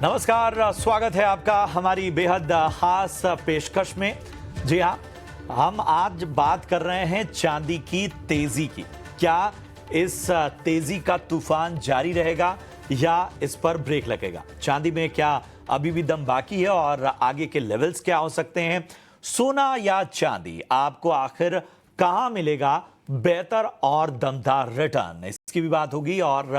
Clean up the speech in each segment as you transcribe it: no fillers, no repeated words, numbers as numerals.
नमस्कार, स्वागत है आपका हमारी बेहद खास पेशकश में। जी हाँ, हम आज बात कर रहे हैं चांदी की तेजी की। क्या इस तेजी का तूफान जारी रहेगा या इस पर ब्रेक लगेगा? चांदी में क्या अभी भी दम बाकी है और आगे के लेवल्स क्या हो सकते हैं? सोना या चांदी, आपको आखिर कहां मिलेगा बेहतर और दमदार रिटर्न? इसकी भी बात होगी। और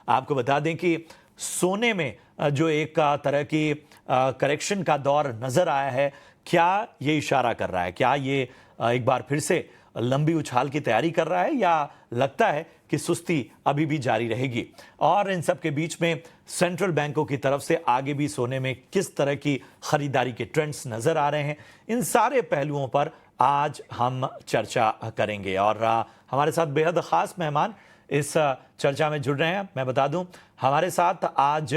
आपको बता दें कि सोने में जो एक तरह की करेक्शन का दौर नजर आया है, क्या ये इशारा कर रहा है, क्या ये एक बार फिर से लंबी उछाल की तैयारी कर रहा है, या लगता है कि सुस्ती अभी भी जारी रहेगी? और इन सब के बीच में सेंट्रल बैंकों की तरफ से आगे भी सोने में किस तरह की खरीदारी के ट्रेंड्स नजर आ रहे हैं, इन सारे पहलुओं पर आज हम चर्चा करेंगे। और हमारे साथ बेहद खास मेहमान इस चर्चा में जुड़ रहे हैं। मैं बता दूं, हमारे साथ आज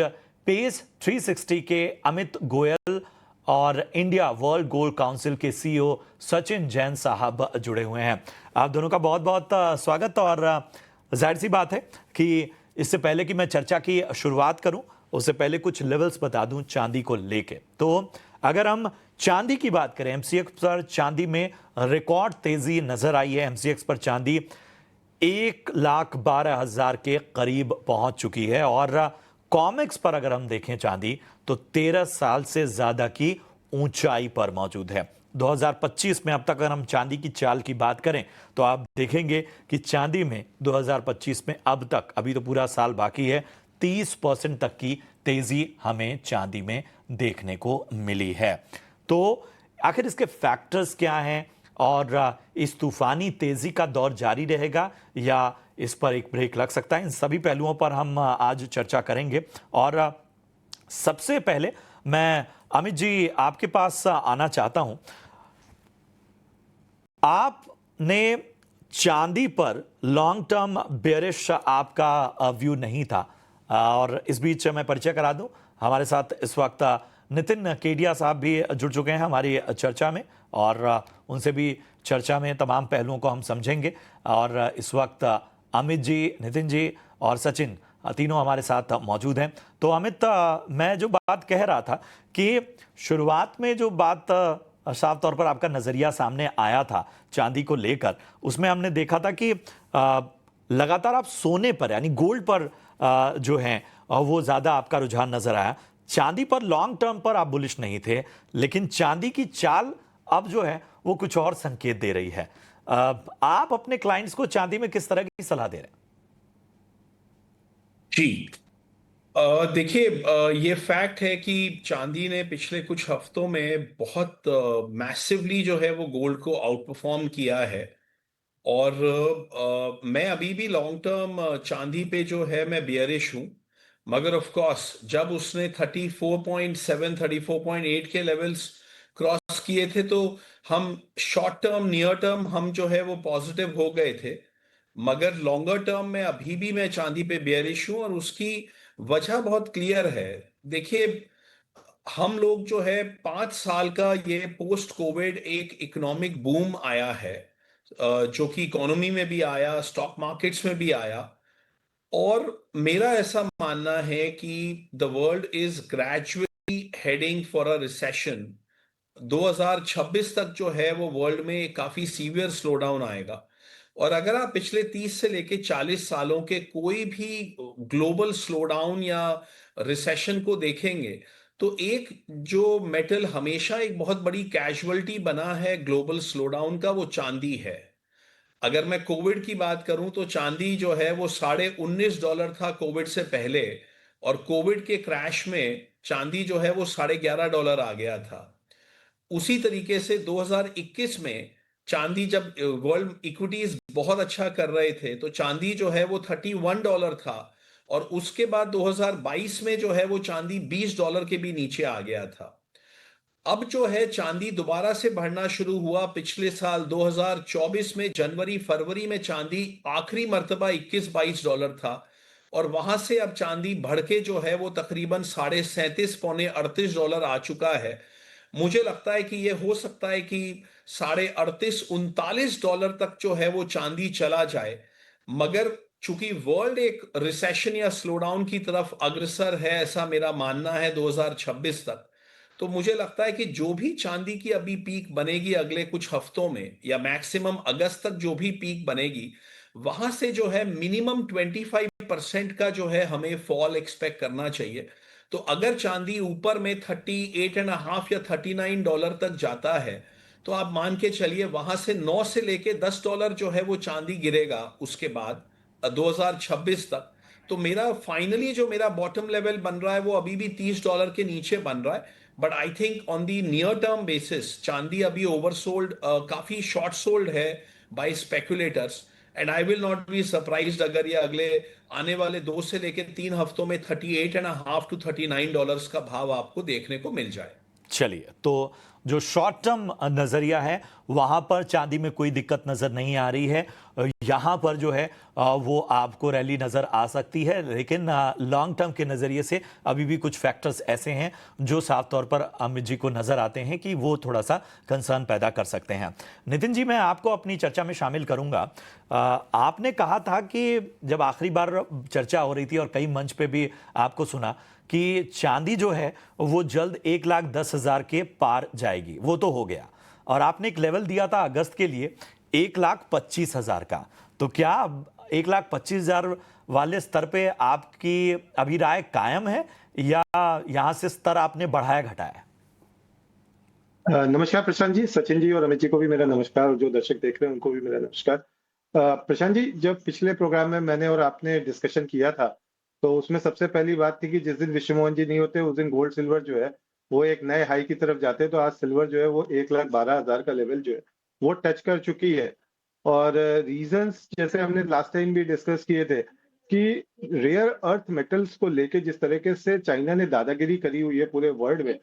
पेस 360 के अमित गोयल और इंडिया वर्ल्ड गोल्ड काउंसिल के सीईओ सचिन जैन साहब जुड़े हुए हैं। आप दोनों का बहुत बहुत स्वागत। और जाहिर सी बात है कि इससे पहले कि मैं चर्चा की शुरुआत करूं, उससे पहले कुछ लेवल्स बता दूं चांदी को लेके। तो अगर हम चांदी की बात करें, एमसीएक्स पर चांदी में रिकॉर्ड तेजी नजर आई है। एमसीएक्स पर चांदी 1,12,000 के करीब पहुंच चुकी है। और कॉमेक्स पर अगर हम देखें चांदी, तो 13 साल से ज्यादा की ऊंचाई पर मौजूद है। 2025 में अब तक अगर हम चांदी की चाल की बात करें, तो आप देखेंगे कि चांदी में 2025 में अब तक, अभी तो पूरा साल बाकी है, 30% तक की तेजी हमें चांदी में देखने को मिली है। तो आखिर इसके फैक्टर्स क्या हैं, और इस तूफानी तेजी का दौर जारी रहेगा या इस पर एक ब्रेक लग सकता है? इन सभी पहलुओं पर हम आज चर्चा करेंगे। और सबसे पहले मैं अमित जी आपके पास आना चाहता हूं। आपने चांदी पर लॉन्ग टर्म बेयरिश आपका व्यू नहीं था, और इस बीच मैं परिचय करा दूं, हमारे साथ इस वक्त नितिन केडिया साहब भी जुड़ चुके हैं हमारी चर्चा में, और उनसे भी चर्चा में तमाम पहलुओं को हम समझेंगे। और इस वक्त अमित जी, नितिन जी और सचिन तीनों हमारे साथ मौजूद हैं। तो अमित, मैं जो बात कह रहा था कि शुरुआत में जो बात साफ तौर पर आपका नजरिया सामने आया था चांदी को लेकर, उसमें हमने देखा था कि लगातार आप सोने पर यानी गोल्ड पर जो है वो ज्यादा आपका रुझान नजर आया। चांदी पर लॉन्ग टर्म पर आप बुलिश नहीं थे, लेकिन चांदी की चाल अब जो है वो कुछ और संकेत दे रही है। आप अपने क्लाइंट्स को चांदी में किस तरह की सलाह दे रहे हैं? जी। देखिए, ये फैक्ट है कि चांदी ने पिछले कुछ हफ्तों में बहुत मैसिवली जो है वो गोल्ड को आउट परफॉर्म किया है। और मैं अभी भी लॉन्ग टर्म चांदी पे जो है मैं बियरिश हूँ। मगर ऑफ कोर्स जब उसने 34.7 34.8 के लेवल्स क्रॉस किए थे, तो हम शॉर्ट टर्म नियर टर्म हम जो है वो पॉजिटिव हो गए थे। मगर लॉन्गर टर्म में अभी भी मैं चांदी पे बेयरिश हूं, और उसकी वजह बहुत क्लियर है। देखिए, हम लोग जो है 5 साल का ये पोस्ट कोविड एक इकोनॉमिक बूम आया है, जो कि इकोनॉमी में भी आया, स्टॉक मार्केट्स में भी आया। और मेरा ऐसा मानना है कि the world is gradually heading for a recession. 2026 तक जो है वो वर्ल्ड में काफी सीवियर स्लो डाउन आएगा। और अगर आप पिछले 30 से लेके 40 सालों के कोई भी ग्लोबल स्लो डाउन या रिसेशन को देखेंगे, तो एक जो मेटल हमेशा एक बहुत बड़ी कैजुअलिटी बना है ग्लोबल स्लो डाउन का, वो चांदी है। अगर मैं कोविड की बात करूं, तो चांदी जो है वो $19.5 था कोविड से पहले, और कोविड के क्रैश में चांदी जो है वो $11.5 आ गया था। उसी तरीके से 2021 में चांदी, जब वर्ल्ड इक्विटीज बहुत अच्छा कर रहे थे, तो चांदी जो है वो $31 था। और उसके बाद 2022 में जो है वो चांदी $20 के भी नीचे आ गया था। अब जो है चांदी दोबारा से बढ़ना शुरू हुआ पिछले साल 2024 में, जनवरी फरवरी में चांदी आखिरी मर्तबा $21-22 था। और वहां से अब चांदी बढ़ के जो है वो तकरीबन 37.5 पौने $38 आ चुका है। मुझे लगता है कि ये हो सकता है कि 38.5 $39 तक जो है वो चांदी चला जाए। मगर चूंकि वर्ल्ड एक रिसेशन या स्लोडाउन की तरफ अग्रसर है, ऐसा मेरा मानना है 2026 तक, तो मुझे लगता है कि जो भी चांदी की अभी पीक बनेगी अगले कुछ हफ्तों में या मैक्सिमम अगस्त तक जो भी पीक बनेगी, वहां से जो है मिनिमम 25% का जो है हमें फॉल एक्सपेक्ट करना चाहिए। तो अगर चांदी ऊपर में 38.5 या $39 तक जाता है, तो आप मान के चलिए वहां से 9 से लेके $10 जो है वो चांदी गिरेगा उसके बाद 2026 तक। तो मेरा फाइनली जो मेरा बॉटम लेवल बन रहा है वो अभी भी $30 के नीचे बन रहा है। But I think on the near term basis चांदी अभी ओवरसोल्ड, काफी शॉर्ट सोल्ड है by speculators. And I will not be surprised अगर ये अगले आने वाले 2 से लेकर 3 हफ्तों में 38.5 to $39 का भाव आपको देखने को मिल जाए। चलिए, तो जो शॉर्ट टर्म नजरिया है वहां पर चांदी में कोई दिक्कत नजर नहीं आ रही है। यहां पर जो है वो आपको रैली नजर आ सकती है, लेकिन लॉन्ग टर्म के नजरिए से अभी भी कुछ फैक्टर्स ऐसे हैं जो साफ तौर पर अमित जी को नजर आते हैं कि वो थोड़ा सा कंसर्न पैदा कर सकते हैं। नितिन जी, मैं आपको अपनी चर्चा में शामिल करूंगा। आपने कहा था कि जब आखिरी बार चर्चा हो रही थी और कई मंच पे भी आपको सुना कि चांदी जो है वो जल्द 1,10,000 के पार जाएगी, वो तो हो गया। और आपने एक लेवल दिया था अगस्त के लिए 1,25,000 का। तो क्या 1,25,000 वाले स्तर पे आपकी अभी राय कायम है या यहां से स्तर आपने बढ़ाया घटाया? नमस्कार प्रशांत जी, सचिन जी और अमित जी को भी मेरा नमस्कार, और जो दर्शक देख रहे हैं उनको भी मेरा नमस्कार। प्रशांत जी, जब पिछले प्रोग्राम में मैंने और आपने डिस्कशन किया था, तो उसमें सबसे पहली बात थी कि जिस दिन विश्व मोहन जी नहीं होते उस दिन गोल्ड सिल्वर जो है वो एक नए हाई की तरफ जाते हैं। तो आज सिल्वर जो है वो 1,12,000 का लेवल जो है वो टच कर चुकी है। और रीजंस जैसे हमने लास्ट टाइम भी डिस्कस किए थे कि रेयर अर्थ मेटल्स को लेके जिस तरीके से चाइना ने दादागिरी करी हुई है पूरे वर्ल्ड में,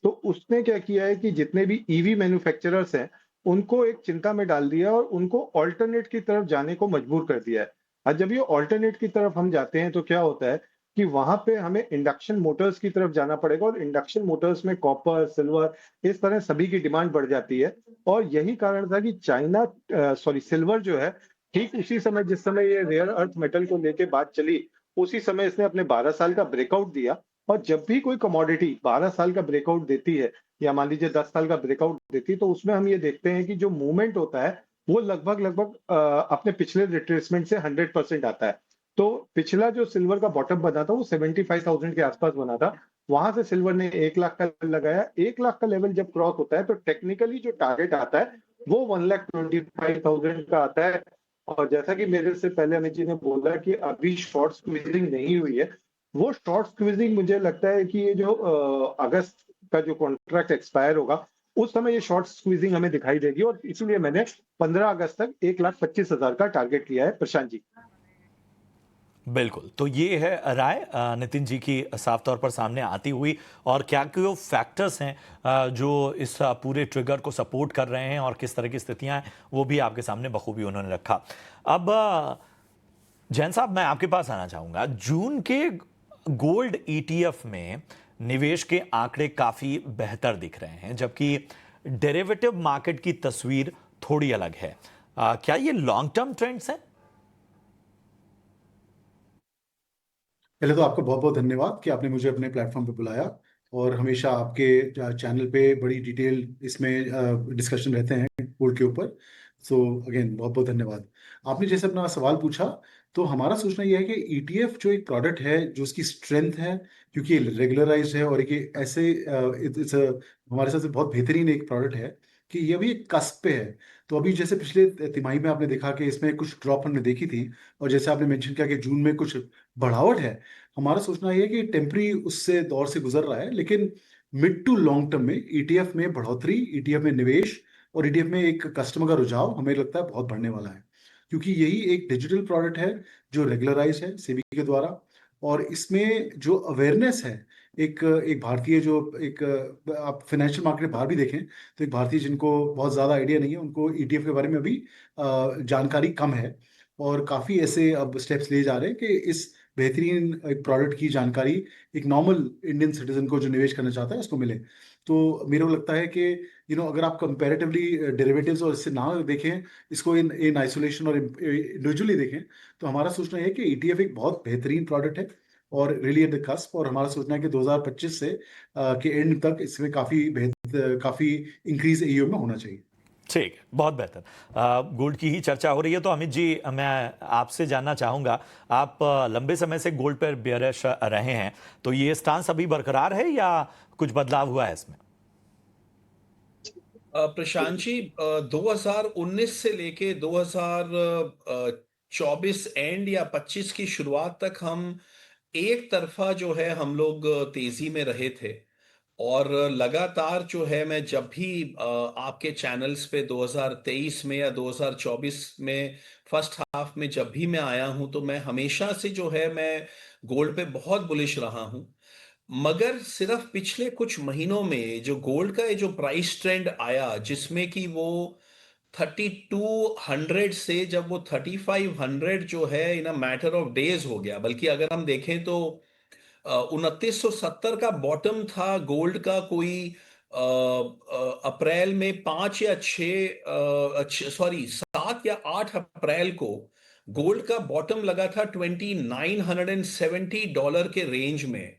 तो उसने क्या किया है कि जितने भी ईवी मैन्युफैक्चरर्स हैं उनको एक चिंता में डाल दिया और उनको ऑल्टरनेट की तरफ जाने को मजबूर कर दिया है। और जब ये ऑल्टरनेट की तरफ हम जाते हैं तो क्या होता है कि वहां पे हमें इंडक्शन मोटर्स की तरफ जाना पड़ेगा, और इंडक्शन मोटर्स में कॉपर, सिल्वर, इस तरह सभी की डिमांड बढ़ जाती है। और यही कारण था कि सिल्वर जो है ठीक उसी समय जिस समय ये रेयर अर्थ मेटल को लेके बात चली, उसी समय इसने अपने 12 साल का ब्रेकआउट दिया। और जब भी कोई कमोडिटी 12 साल का ब्रेकआउट देती है या मान लीजिए 10 साल का ब्रेकआउट देती है, तो उसमें हम ये देखते हैं कि जो मूवमेंट होता है वो लगभग लगभग अपने पिछले रिट्रेसमेंट से 100% आता है। तो पिछला जो सिल्वर का बॉटम बना था वो 75,000 के आसपास बना था। वहां से सिल्वर ने 1 लाख का लेवल लगाया। 1 लाख का लेवल जब क्रॉस होता है तो टेक्निकली जो टारगेट आता है वो 1,25,000 का आता है। और जैसा कि मेरे से पहले अमित जी ने बोला कि अभी शॉर्ट स्क्वीजिंग नहीं हुई है, वो शॉर्ट स्क्वीजिंग मुझे लगता है कि ये जो अगस्त का जो कॉन्ट्रैक्ट एक्सपायर होगा उस समय ये शॉर्ट स्क्वीजिंग हमें दिखाई देगी, और इसीलिए मैंने 15 अगस्त तक 1,25,000 का टारगेट लिया है। प्रशांत जी, बिल्कुल, तो ये है राय नितिन जी की साफ तौर पर सामने आती हुई, और क्या क्या वो फैक्टर्स हैं जो इस पूरे ट्रिगर को सपोर्ट कर रहे हैं और किस तरह की स्थितियां हैं वो भी आपके सामने बखूबी उन्होंने रखा। अब जैन साहब, मैं आपके पास आना चाहूंगा। जून के गोल्ड ईटीएफ में निवेश के आंकड़े काफी बेहतर दिख रहे हैं, जबकि डेरिवेटिव मार्केट की तस्वीर थोड़ी अलग है। क्या ये लॉन्ग टर्म ट्रेंड्स हैं? पहले तो आपका बहुत बहुत धन्यवाद कि आपने मुझे अपने प्लेटफॉर्म पे बुलाया, और हमेशा आपके चैनल पे बड़ी डिटेल इसमें डिस्कशन रहते हैं गोल्ड के ऊपर। सो अगेन बहुत बहुत धन्यवाद। आपने जैसे अपना सवाल पूछा, तो हमारा सोचना यह है कि ईटीएफ जो एक प्रोडक्ट है जो उसकी स्ट्रेंथ है, क्योंकि रेगुलराइज है और एक ऐसे हमारे हिसाब से बहुत बेहतरीन एक प्रोडक्ट है कि ये अभी एक कस्प पे है। तो अभी जैसे पिछले तिमाही में आपने देखा कि इसमें कुछ ड्रॉप हमने देखी थी, और जैसे आपने मेंशन किया कि जून में कुछ बढ़ावट है। हमारा सोचना ये है कि टेम्परी उससे दौर से गुजर रहा है, लेकिन मिड टू लॉन्ग टर्म में ईटीएफ में बढ़ोतरी, ईटीएफ में निवेश और ईटीएफ में एक कस्टमर का रुझाव हमें लगता है बहुत बढ़ने वाला है, क्योंकि यही एक डिजिटल प्रोडक्ट है जो रेगुलराइज है सेबी के द्वारा। और इसमें जो अवेयरनेस है, एक एक भारतीय जो एक आप फाइनेंशियल मार्केट बाहर भी देखें तो एक भारतीय जिनको बहुत ज़्यादा आइडिया नहीं है, उनको ईटीएफ के बारे में अभी जानकारी कम है। और काफ़ी ऐसे अब स्टेप्स लिए जा रहे हैं कि इस बेहतरीन एक प्रोडक्ट की जानकारी एक नॉर्मल इंडियन सिटीजन को जो निवेश करना चाहता है उसको मिले। तो मेरे को लगता है कि अगर आप कंपैरेटिवली डेरिवेटिव्स और इससे ना देखें, इसको इन इन आइसोलेशन और इंडिविजुअली देखें, तो हमारा सोचना है कि ETF एक बहुत बेहतरीन प्रोडक्ट है और रियली एट द कस्प। और हमारा सोचना है कि 2025 से के एंड तक इसमें काफी इंक्रीज AUM में होना चाहिए। ठीक है, बहुत बेहतर। गोल्ड की ही चर्चा हो रही है तो अमित जी, मैं आपसे जानना चाहूंगा, आप लंबे समय से गोल्ड पर बेयरिश रहे हैं, तो ये स्टांस अभी बरकरार है या कुछ बदलाव हुआ है इसमें? प्रशांत जी, 2019 से लेके 2024 एंड या 25 की शुरुआत तक हम एक तरफा जो है हम लोग तेजी में रहे थे। और लगातार जो है मैं जब भी आपके चैनल्स पे 2023 में या 2024 में फर्स्ट हाफ में जब भी मैं आया हूं तो मैं हमेशा से जो है मैं गोल्ड पे बहुत बुलिश रहा हूं। मगर सिर्फ पिछले कुछ महीनों में जो गोल्ड का ये जो प्राइस ट्रेंड आया, जिसमें कि वो 3200 से जब वो 3500 जो है इन अ मैटर ऑफ डेज हो गया, बल्कि अगर हम देखें तो 2970 का बॉटम था गोल्ड का, कोई अप्रैल में 7 या 8 अप्रैल को गोल्ड का बॉटम लगा था $2970 के रेंज में।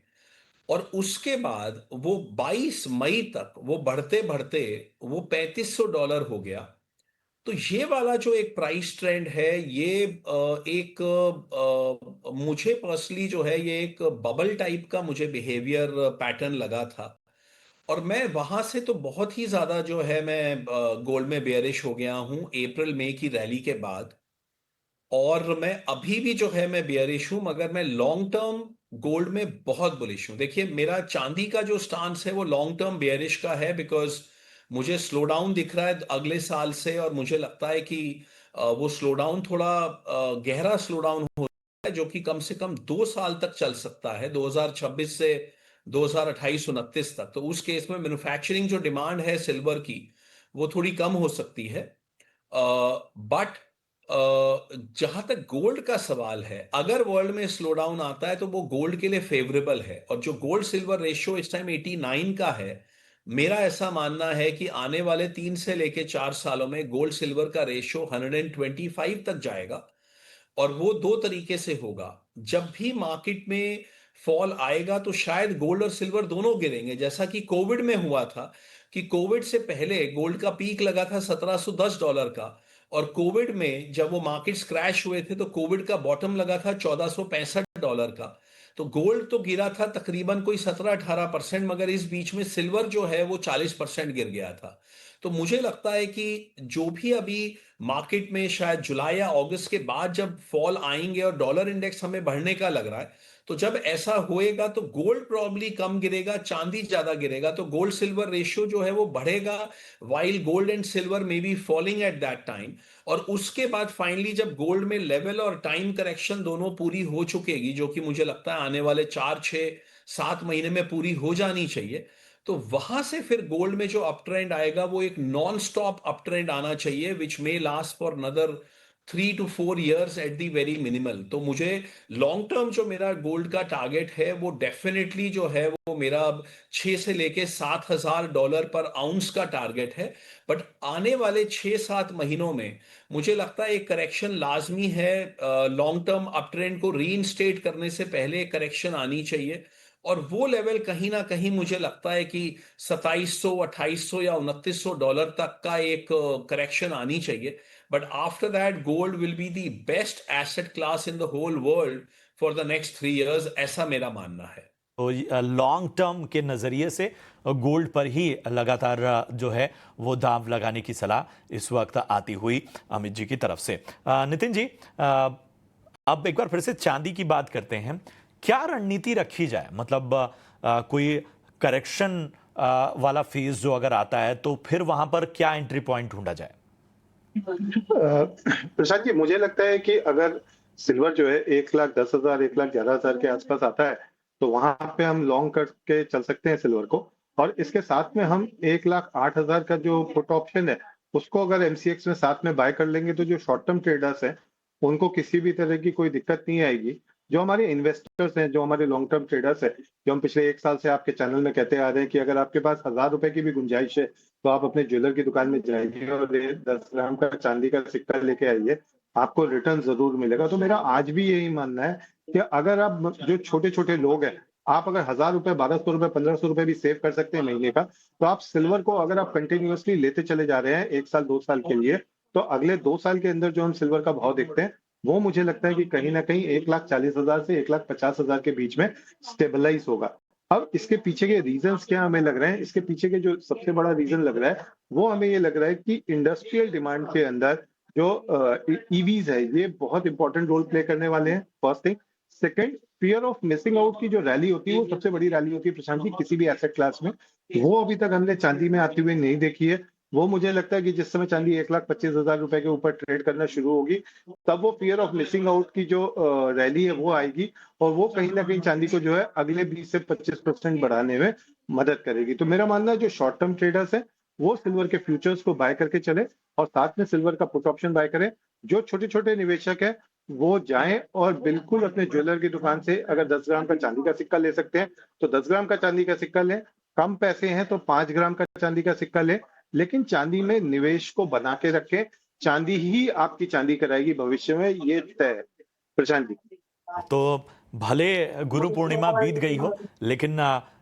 और उसके बाद वो 22 मई तक वो बढ़ते बढ़ते वो $3500 हो गया। तो ये वाला जो एक प्राइस ट्रेंड है, ये एक मुझे पर्सनली जो है ये एक बबल टाइप का मुझे बिहेवियर पैटर्न लगा था। और मैं वहां से तो बहुत ही ज्यादा जो है मैं गोल्ड में बेयरिश हो गया हूं अप्रैल मई की रैली के बाद। और मैं अभी भी जो है मैं बियरिश हूं, मगर मैं लॉन्ग टर्म गोल्ड में बहुत बुलिश हूं। देखिए, मेरा चांदी का जो स्टांस है वो लॉन्ग टर्म बियरिश का है, बिकॉज मुझे स्लो डाउन दिख रहा है अगले साल से। और मुझे लगता है कि वो स्लो डाउन थोड़ा गहरा स्लो डाउन हो है, जो कि कम से कम 2 साल तक चल सकता है, 2026 से 2028-29 तक। तो उस केस में मैन्युफैक्चरिंग जो डिमांड है सिल्वर की वो थोड़ी कम हो सकती है। बट जहां तक गोल्ड का सवाल है, अगर वर्ल्ड में स्लो डाउन आता है तो वो गोल्ड के लिए फेवरेबल है। और जो गोल्ड सिल्वर रेशियो इस टाइम 89 का है, मेरा ऐसा मानना है कि आने वाले 3 से लेके 4 सालों में गोल्ड सिल्वर का रेशियो 125 तक जाएगा। और वो दो तरीके से होगा। जब भी मार्केट में फॉल आएगा तो शायद गोल्ड और सिल्वर दोनों गिरेंगे, जैसा कि कोविड में हुआ था। कि कोविड से पहले गोल्ड का पीक लगा था $1710 का, और कोविड में जब वो मार्केट्स क्रैश हुए थे तो कोविड का बॉटम लगा था $1465 का। तो गोल्ड तो गिरा था तकरीबन कोई 17-18%, मगर इस बीच में सिल्वर जो है वो 40% गिर गया था। तो मुझे लगता है कि जो भी अभी मार्केट में शायद जुलाई या अगस्त के बाद जब फॉल आएंगे और डॉलर इंडेक्स हमें बढ़ने का लग रहा है, तो जब ऐसा होएगा तो गोल्ड प्रॉब्ली कम गिरेगा, चांदी ज्यादा गिरेगा। तो गोल्ड सिल्वर रेशियो जो है वो बढ़ेगा, while gold and silver may be falling at that time. और उसके बाद फाइनली जब गोल्ड में लेवल और टाइम करेक्शन दोनों पूरी हो चुकेगी, जो कि मुझे लगता है आने वाले 4-6-7 महीने में पूरी हो जानी चाहिए, तो वहां से फिर गोल्ड में जो अप ट्रेंड आएगा वो एक नॉन स्टॉप अप ट्रेंड आना चाहिए, which may last for another 3 to 4 years at the very minimal. तो मुझे लॉन्ग टर्म जो मेरा गोल्ड का टारगेट है वो डेफिनेटली जो है वो मेरा अब 6 से लेके 7 हजार डॉलर पर आउंस का टारगेट है। बट आने वाले 6-7 महीनों में मुझे लगता है एक करेक्शन लाजमी है। लॉन्ग टर्म अप ट्रेंड को रीइंस्टेट करने से पहले करेक्शन आनी चाहिए। और वो लेवल कहीं ना कहीं मुझे लगता है कि 2700, 2800 या 2900 डॉलर तक का एक करेक्शन आनी चाहिए। But after that gold will be the best asset class in the whole world for the next 3 years, ऐसा मेरा मानना है। तो लॉन्ग टर्म के नज़रिए से गोल्ड पर ही लगातार जो है वो दांव लगाने की सलाह इस वक्त आती हुई अमित जी की तरफ से। नितिन जी, अब एक बार फिर से चांदी की बात करते हैं। क्या रणनीति रखी जाए? मतलब कोई करेक्शन वाला फेज जो अगर आता है तो फिर वहां पर क्या एंट्री पॉइंट ढूंढा जाए? प्रशांत जी, मुझे लगता है कि अगर सिल्वर जो है 1,10,000 1,11,000 के आसपास आता है तो वहां पे हम लॉन्ग करके चल सकते हैं सिल्वर को। और इसके साथ में हम 1,08,000 का जो पुट ऑप्शन है उसको अगर एमसीएक्स में साथ में बाय कर लेंगे तो जो शॉर्ट टर्म ट्रेडर्स हैं उनको किसी भी तरह की कोई दिक्कत नहीं आएगी। जो हमारे इन्वेस्टर्स हैं, जो हमारे लॉन्ग टर्म ट्रेडर्स हैं, जो हम पिछले 1 साल से आपके चैनल में कहते आ रहे हैं कि अगर आपके पास 1000 रुपए की भी गुंजाइश है, तो आप अपने ज्वेलर की दुकान में जाइए और ये 10 ग्राम का चांदी का सिक्का लेके आइए, आपको रिटर्न ज़रूर मिलेगा। तो मेरा आज भी यही मानना है कि अगर आप जो छोटे-छोटे लोग हैं, आप अगर 1000 रुपए, 1200 रुपए, 1500 रुपए भी सेव कर सकते हैं महीने का, तो आप सिल्वर को अगर आप कंटिन्यूअसली लेते चले जा रहे हैं 1 साल, 2 साल के लिए, तो अगले 2 साल के अंदर जो हम सिल्वर का भाव देखते हैं, वो मुझे लगता है कि कहीं न कहीं 1,40,000 से 1,50,000 के बीच में स्टेबलाइज़ होगा। अब इसके पीछे के रीज़न्स क्या हमें लग रहे हैं, इसके पीछे के जो सबसे बड़ा रीज़न लग रहा है, वो हमें ये लग रहा है कि इंडस्ट्रियल डिमांड के अंदर जो ईवीज़ है, ये बहुत इंपॉर्टेंट रोल प्ले करने वाले हैं, first thing. Second, fear of missing out की जो रैली होती है, वो सबसे बड़ी रैली होती है प्रशांत जी किसी भी एसेट क्लास में। वो अभी तक हमने चांदी में आती हुई नहीं देखी है। वो मुझे लगता है कि जिस समय चांदी 1,25,000 रुपए के ऊपर ट्रेड करना शुरू होगी, तब वो फियर ऑफ मिसिंग आउट की जो रैली है वो आएगी और वो कहीं न कहीं चांदी को जो है अगले 20 से 25% बढ़ाने में मदद करेगी। तो मेरा मानना है जो शॉर्ट टर्म ट्रेडर्स हैं, वो सिल्वर के फ्यूचर्स को बाय करके चले और साथ में सिल्वर का पुट ऑप्शन बाय करें। जो छोटे-छोटे निवेशक हैं, वो जाएँ और बिल्कुल अपने ज्वेलर की दुकान से अगर 10 ग्राम का चांदी का सिक्का ले सकते हैं, तो 10 ग्राम का चांदी का सिक्का लें। कम पैसे हैं तो 5 ग्राम का चांदी का सिक्का लें, लेकिन चांदी में निवेश को बना के रखें। चांदी ही आपकी चांदी कराएगी भविष्य में, ये तय है। प्रशांत जी। तो भले गुरु पूर्णिमा बीत गई हो, लेकिन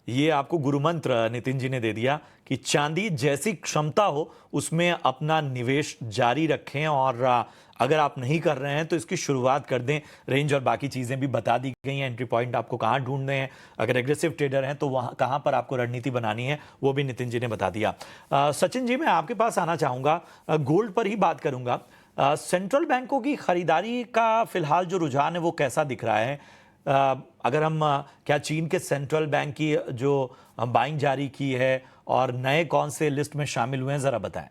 ये आपको गुरु मंत्र नितिन जी ने दे दिया कि चांदी जैसी क्षमता हो उसमें अपना निवेश जारी रखें और अगर आप नहीं कर रहे हैं तो इसकी शुरुआत कर दें। रेंज और बाकी चीज़ें भी बता दी गई हैं, एंट्री पॉइंट आपको कहाँ ढूंढने हैं, अगर एग्रेसिव ट्रेडर हैं तो वहाँ कहाँ पर आपको रणनीति बनानी है वो भी नितिन जी ने बता दिया। सचिन जी, मैं आपके पास आना चाहूँगा, गोल्ड पर ही बात करूँगा। सेंट्रल बैंकों की खरीदारी का फिलहाल जो रुझान है वो कैसा दिख रहा है? अगर हम क्या चीन के सेंट्रल बैंक की जो बाइंग जारी की है और नए कौन से लिस्ट में शामिल हुए हैं, जरा बताएं।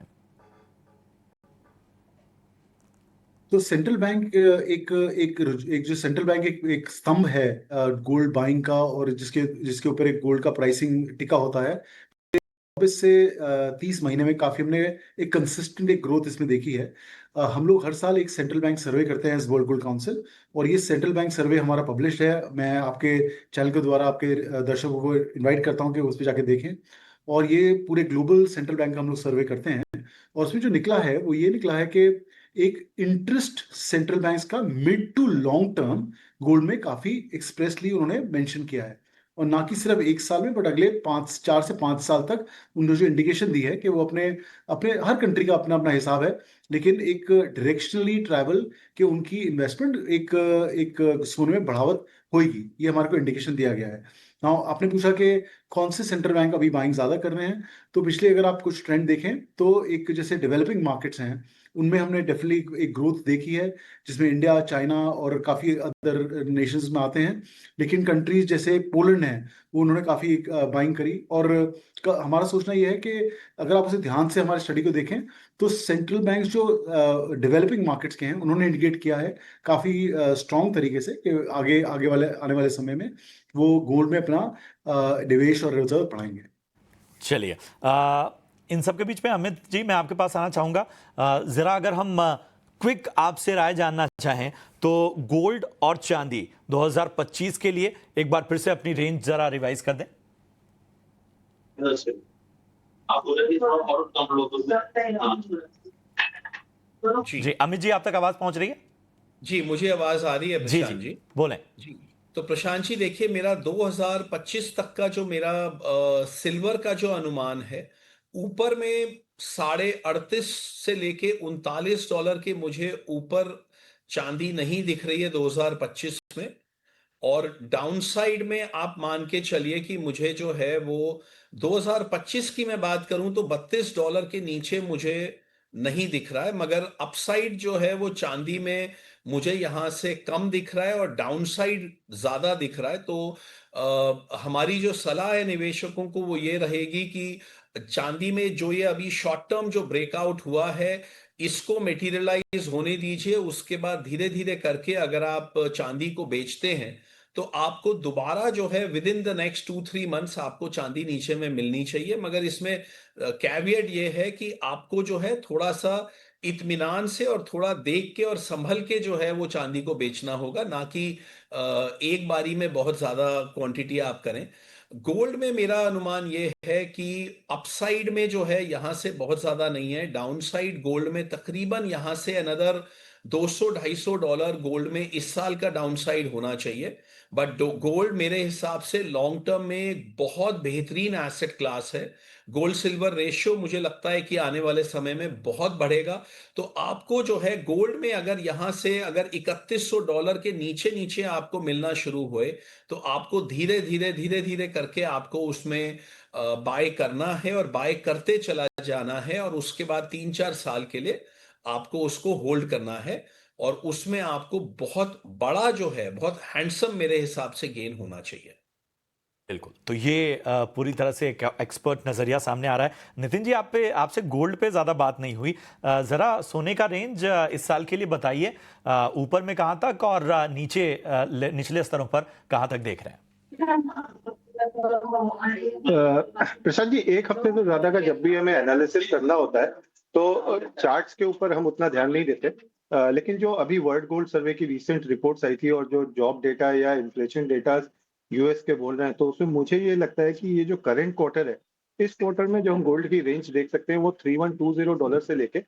तो सेंट्रल बैंक एक एक एक जो सेंट्रल बैंक एक स्तंभ है गोल्ड बाइंग का, और जिसके जिसके ऊपर एक गोल्ड का प्राइसिंग टिका होता है। वापस से 30 महीने में काफी हमने एक कंसिस्टेंट एक ग्रोथ इसमें देखी है। हम लोग हर साल एक सेंट्रल बैंक सर्वे करते हैं, वर्ल्ड गोल्ड काउंसिल, और ये सेंट्रल बैंक सर्वे हमारा पब्लिश्ड है। मैं आपके चैनल के द्वारा आपके दर्शकों को इनवाइट करता हूं कि उस पर जाके देखें। और ये पूरे ग्लोबल सेंट्रल बैंक का हम लोग सर्वे करते हैं, और उसमें जो निकला है वो ये निकला है कि एक इंटरेस्ट सेंट्रल बैंक्स का mid to long term gold में काफी एक्सप्रेसली उन्होंने मेंशन किया है, और ना कि सिर्फ 1 साल में बट अगले 4 से 5 साल तक उन्होंने जो इंडिकेशन दी है कि वो अपने अपने हर कंट्री का अपना अपना हिसाब है, लेकिन एक डायरेक्शनली ट्रैवल कि उनकी इन्वेस्टमेंट एक एक सोने में बढ़ावत होगी, ये हमारे को इंडिकेशन दिया गया है। नाउ आपने पूछा कि कौन से सेंट्रल बैंक अभी बाइंग ज्यादा कर रहे हैं, तो पिछले अगर आप कुछ ट्रेंड देखें तो एक जैसे डेवलपिंग मार्केट्स हैं उनमें हमने डेफिनेटली एक ग्रोथ देखी है, जिसमें इंडिया, चाइना और काफी अदर नेशंस में आते हैं। लेकिन कंट्रीज जैसे पोलैंड है वो उन्होंने काफी बाइंग करी, और हमारा सोचना ये है कि अगर आप उसे ध्यान से हमारे स्टडी को देखें तो सेंट्रल बैंक जो डेवलपिंग मार्केट्स के हैं उन्होंने इंडिकेट किया है काफी स्ट्रॉन्ग तरीके से कि आगे आगे वाले आने वाले समय में वो गोल्ड में अपना निवेश और रिजर्व बढ़ाएंगे। चलिए, इन सब के बीच में अमित जी, मैं आपके पास आना चाहूंगा। जरा अगर हम क्विक आपसे राय जानना चाहें तो गोल्ड और चांदी 2025 के लिए एक बार फिर से अपनी रेंज जरा रिवाइज कर दें। जी अमित जी, आप तक आवाज पहुंच रही है? जी, मुझे आवाज आ रही है जी प्रशांत जी जी। बोलें। जी, तो प्रशांत जी देखिए, मेरा 2025 तक का जो मेरा सिल्वर का जो अनुमान है, ऊपर में $38.5 से लेके $39 के मुझे ऊपर चांदी नहीं दिख रही है 2025 में। और डाउनसाइड में आप मान के चलिए कि मुझे जो है वो 2025 की मैं बात करूं तो $32 के नीचे मुझे नहीं दिख रहा है, मगर अपसाइड जो है वो चांदी में मुझे यहां से कम दिख रहा है और डाउनसाइड ज्यादा दिख रहा है। तो हमारी जो सलाह है निवेशकों को वो ये रहेगी कि चांदी में जो ये अभी शॉर्ट टर्म जो ब्रेकआउट हुआ है इसको मेटीरियलाइज होने दीजिए, उसके बाद धीरे धीरे करके अगर आप चांदी को बेचते हैं तो आपको दोबारा जो है with in the next 2-3 months आपको चांदी नीचे में मिलनी चाहिए। मगर इसमें कैविएट ये है कि आपको जो है थोड़ा सा इत्मीनान से और थोड़ा देख के और संभल के जो है वो चांदी को बेचना होगा, ना कि एक बारी में बहुत ज्यादा क्वांटिटी आप करें। गोल्ड में मेरा अनुमान ये है कि अपसाइड में जो है यहाँ से बहुत ज्यादा नहीं है, डाउनसाइड गोल्ड में तकरीबन यहाँ से अनदर 200-250 डॉलर गोल्ड में इस साल का डाउनसाइड होना चाहिए। बट गोल्ड मेरे हिसाब से लॉन्ग टर्म में एक बहुत बेहतरीन एसेट क्लास है। गोल्ड सिल्वर रेशियो मुझे लगता है कि आने वाले समय में बहुत बढ़ेगा। तो आपको जो है गोल्ड में अगर यहां से अगर 3100 डॉलर के नीचे नीचे आपको मिलना शुरू हुए, तो आपको धीरे धीरे धीरे धीरे करके आपको उसमें बाय करना है और बाय करते चला जाना है, और उसके बाद 3-4 साल के लिए आपको उसको होल्ड करना है, और उसमें आपको बहुत बड़ा जो है बहुत हैंडसम मेरे हिसाब से गेन होना चाहिए। बिल्कुल, तो ये पूरी तरह से एक एक्सपर्ट नजरिया सामने आ रहा है। नितिन जी, आपसे गोल्ड पे ज्यादा बात नहीं हुई, जरा सोने का रेंज इस साल के लिए बताइए, ऊपर में कहाँ तक और निचले स्तरों पर कहाँ तक देख रहे हैं? प्रशांत जी, एक हफ्ते से ज्यादा का जब भी हमें एनालिसिस करना होता है तो चार्ट्स के ऊपर हम उतना ध्यान नहीं देते। लेकिन जो अभी वर्ल्ड गोल्ड सर्वे की रिसेंट रिपोर्ट्स आई थी और जो जॉब डेटा या इन्फ्लेशन डेटा यूएस के बोल रहे हैं, तो उसमें मुझे ये लगता है कि ये जो करंट क्वार्टर है, इस क्वार्टर में जो हम गोल्ड की रेंज देख सकते हैं वो 3120 डॉलर से लेके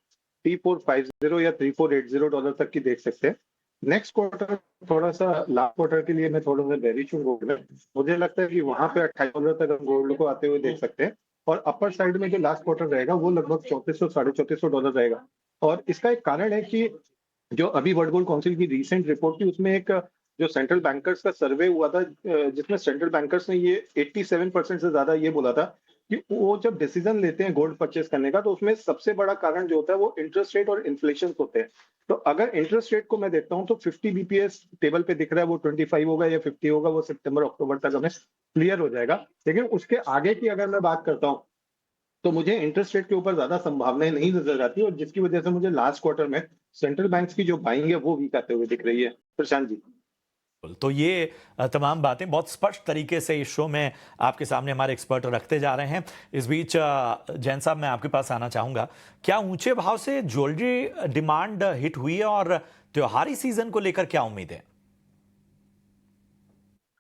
3450 या 3480 डॉलर तक की देख सकते हैं। नेक्स्ट क्वार्टर थोड़ा सा, लास्ट क्वार्टर के लिए मैं थोड़ा सा बेरिश हूँ गोल्ड में। मुझे लगता है कि वहां पे 28 डॉलर तक हम गोल्ड को आते हुए देख सकते हैं, और अपर साइड में जो लास्ट क्वार्टर रहेगा वो लगभग 3400 3450 डॉलर रहेगा। और इसका एक कारण है कि जो अभी वर्ल्ड गोल्ड काउंसिल की रीसेंट रिपोर्ट थी, उसमें एक जो सेंट्रल बैंकर्स का सर्वे हुआ था, जिसमें सेंट्रल बैंकर्स ने ये 87% से ज्यादा ये बोला था कि वो जब डिसीजन लेते हैं गोल्ड परचेस करने का, तो उसमें सबसे बड़ा कारण जो होता है वो इंटरेस्ट रेट और इन्फ्लेशन होते हैं। तो अगर इंटरेस्ट रेट को मैं देखता हूँ तो 50 बीपीएस टेबल पे दिख रहा है, वो 25 होगा या 50 होगा, वो सितंबर अक्टूबर तक हमें क्लियर हो जाएगा। लेकिन उसके आगे की अगर मैं बात करता हूँ तो मुझे इंटरेस्ट रेट के ऊपर ज्यादा संभावनाएं नहीं नजर आती, और जिसकी वजह से मुझे लास्ट क्वार्टर में सेंट्रल बैंक्स की जो बाइंग है वो वीक आते हुए दिख रही है। प्रशांत जी, तो ये तमाम बातें बहुत स्पष्ट तरीके से इस शो में आपके सामने हमारे एक्सपर्ट रखते जा रहे हैं। इस बीच जैन साहब, मैं आपके पास आना चाहूंगा। क्या ऊंचे भाव से ज्वेलरी डिमांड हिट हुई है, और त्योहारी सीजन को लेकर क्या उम्मीद है?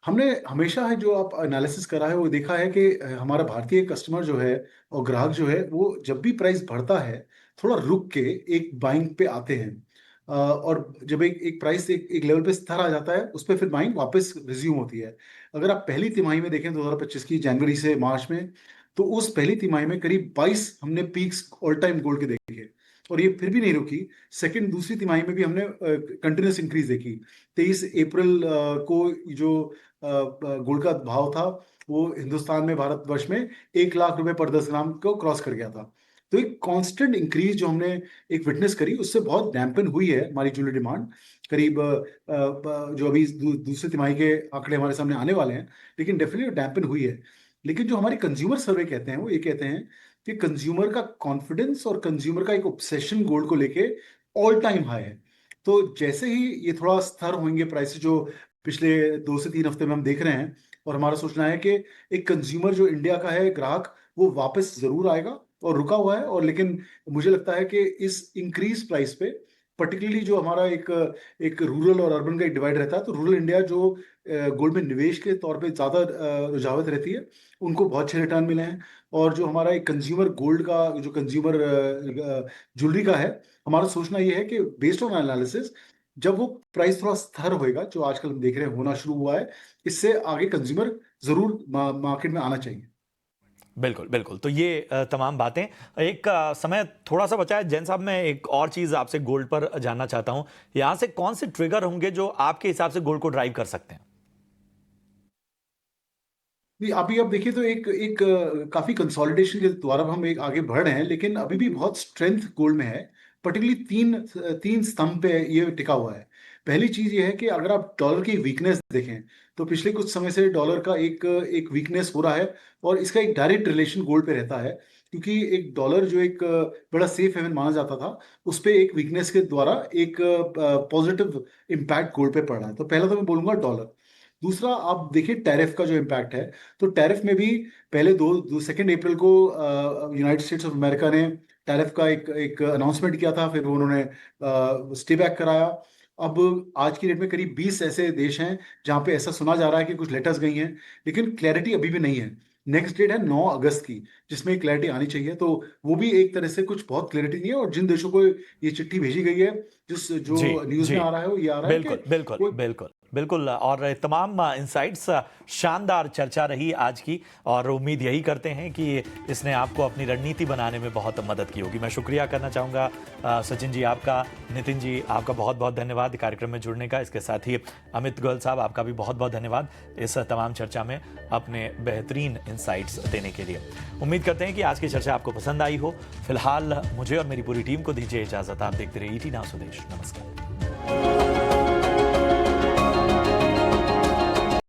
हमने हमेशा है जो आप एनालिसिस करा है वो देखा है कि हमारा भारतीय कस्टमर जो है और ग्राहक जो है वो जब भी प्राइस बढ़ता है थोड़ा रुक के एक बाइंग पे आते हैं। और जब एक प्राइस एक लेवल पे स्थिर आ जाता है उस पर फिर बाइंग वापस रिज्यूम होती है। अगर आप पहली तिमाही में देखें 2025 की जनवरी से मार्च में, तो उस पहली तिमाही में करीब 22 हमने पीक्स ऑल टाइम गोल्ड के देखे, और ये फिर भी नहीं रुकी। सेकंड दूसरी तिमाही में भी हमने कंटिन्यूस इंक्रीज देखी। 23 अप्रैल को जो गोल्ड का भाव था वो हिंदुस्तान में, भारतवर्ष में 1 लाख रुपए पर 10 ग्राम को क्रॉस कर गया था। तो एक कांस्टेंट इंक्रीज जो हमने एक विटनेस करी उससे बहुत डैम्पन हुई है हमारी ज्वेलरी डिमांड। करीब जो अभी दूसरी तिमाही के आंकड़े हमारे सामने आने वाले हैं, लेकिन डेफिनेटली डैम्पन हुई है। लेकिन जो हमारी कंज्यूमर सर्वे कहते हैं वो ये कहते हैं कि कंज्यूमर का कॉन्फिडेंस और कंज्यूमर का एक ऑब्सेशन गोल्ड को लेके ऑल टाइम हाई है। तो जैसे ही ये थोड़ा स्थिर होंगे प्राइसेस जो पिछले 2 से 3 हफ्ते में हम देख रहे हैं, और हमारा सोचना है कि एक कंज्यूमर जो इंडिया का है ग्राहक वो वापस जरूर आएगा और रुका हुआ है। और लेकिन मुझे लगता है कि इस इंक्रीज प्राइस पे पर्टिकुलरली जो हमारा एक रूरल और अर्बन का एक डिवाइड रहता है, तो रूरल इंडिया जो गोल्ड में निवेश के तौर पे ज्यादा रुझावत रहती है, उनको बहुत अच्छे रिटर्न मिले हैं। और जो हमारा एक कंज्यूमर गोल्ड का जो कंज्यूमर ज्वेलरी का है, हमारा सोचना ये है कि बेस्ड ऑन एनालिसिस जब वो प्राइस थोड़ा स्थिर होएगा जो आजकल हम देख रहे हैं होना शुरू हुआ है, इससे आगे कंज्यूमर जरूर मार्केट में आना चाहिए। बिल्कुल बिल्कुल, तो ये तमाम बातें। एक समय थोड़ा सा बचा है जैन साहब, मैं एक और चीज़ आपसे गोल्ड पर जानना चाहता हूं। यहां से कौन से ट्रिगर होंगे जो आपके हिसाब से गोल्ड को ड्राइव कर सकते हैं? नहीं, अभी आप देखिए तो एक काफी कंसोलिडेशन के द्वारा हम एक आगे बढ़ रहे हैं, लेकिन अभी भी बहुत स्ट्रेंथ गोल्ड में है। पर्टिकुलरली तीन तीन स्तंभ पे ये टिका हुआ है। पहली चीज ये है कि अगर आप डॉलर की वीकनेस देखें तो पिछले कुछ समय से डॉलर का एक वीकनेस हो रहा है, और इसका एक डायरेक्ट रिलेशन गोल्ड पे रहता है। क्योंकि एक डॉलर जो एक बड़ा सेफ हेवन माना जाता था, उस पे एक वीकनेस के द्वारा एक पॉजिटिव इम्पैक्ट गोल्ड पे पड़ रहा है। तो पहला तो मैं बोलूंगा डॉलर। दूसरा आप देखिए टैरिफ का जो इम्पैक्ट है, तो टैरिफ में भी पहले 2 2 अप्रैल को यूनाइटेड स्टेट्स ऑफ अमेरिका ने टैरिफ का एक अनाउंसमेंट किया था, फिर उन्होंने स्टे बैक कराया। अब आज की डेट में करीब 20 ऐसे देश हैं जहां पे ऐसा सुना जा रहा है कि कुछ लेटर्स गई हैं, लेकिन क्लैरिटी अभी भी नहीं है। नेक्स्ट डेट है 9 अगस्त की, जिसमें क्लैरिटी आनी चाहिए। तो वो भी एक तरह से कुछ बहुत क्लैरिटी नहीं है। और जिन देशों को ये चिट्ठी भेजी गई है, जो जी न्यूज जी में आ रहा है, वो ये आ रहा है बिल्कुल कि बिल्कुल कोई बिल्कुल बिल्कुल। और तमाम इंसाइट्स, शानदार चर्चा रही आज की, और उम्मीद यही करते हैं कि इसने आपको अपनी रणनीति बनाने में बहुत मदद की होगी। मैं शुक्रिया करना चाहूँगा सचिन जी आपका, नितिन जी आपका बहुत बहुत धन्यवाद कार्यक्रम में जुड़ने का। इसके साथ ही अमित गोयल साहब आपका भी बहुत बहुत धन्यवाद इस तमाम चर्चा में अपने बेहतरीन इंसाइट्स देने के लिए। उम्मीद करते हैं कि आज की चर्चा आपको पसंद आई हो। फिलहाल मुझे और मेरी पूरी टीम को दीजिए इजाज़त। आप देखते रहिए ET Now स्वदेश। नमस्कार।